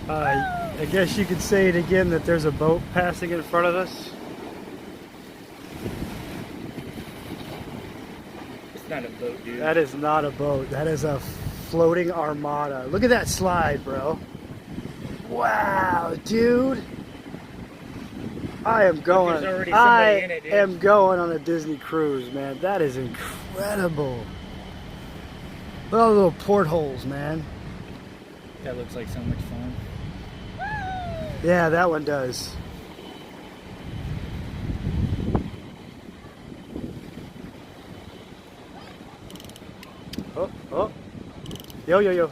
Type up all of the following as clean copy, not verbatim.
I guess you could say it again that there's a boat passing in front of us. It's not a boat, dude. That is not a boat. That is a floating armada. Look at that slide, bro. Wow, dude. I am going. There's already somebody in it, dude. am going on a Disney cruise, man. That is incredible. Look at all the little portholes, man. That looks like so much fun. Yeah, that one does. Oh, oh. Yo, yo, yo.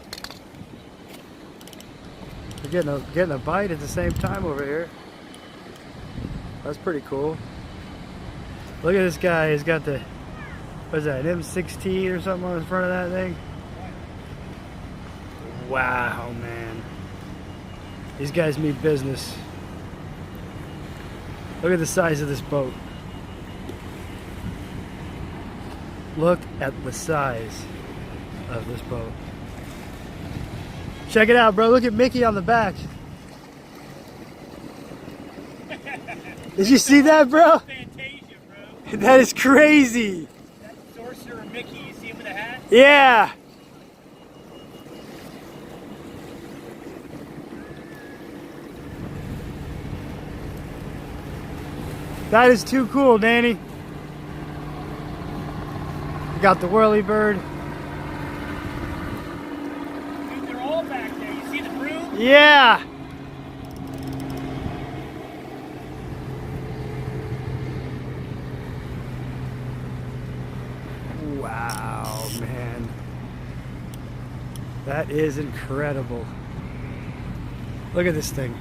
We're getting a bite at the same time over here. That's pretty cool. Look at this guy. He's got the, what is that, an M16 or something on the front of that thing? Wow, man. These guys mean business. Look at the size of this boat. Look at the size of this boat. Check it out, bro. Look at Mickey on the back. Did you see that, bro? Fantasia, bro. That is crazy. That Sorcerer Mickey, you see him with a hat? Yeah. That is too cool, Danny. You got the whirly bird. Dude, they're all back there. You see the broom? Yeah. Wow, man. That is incredible. Look at this thing.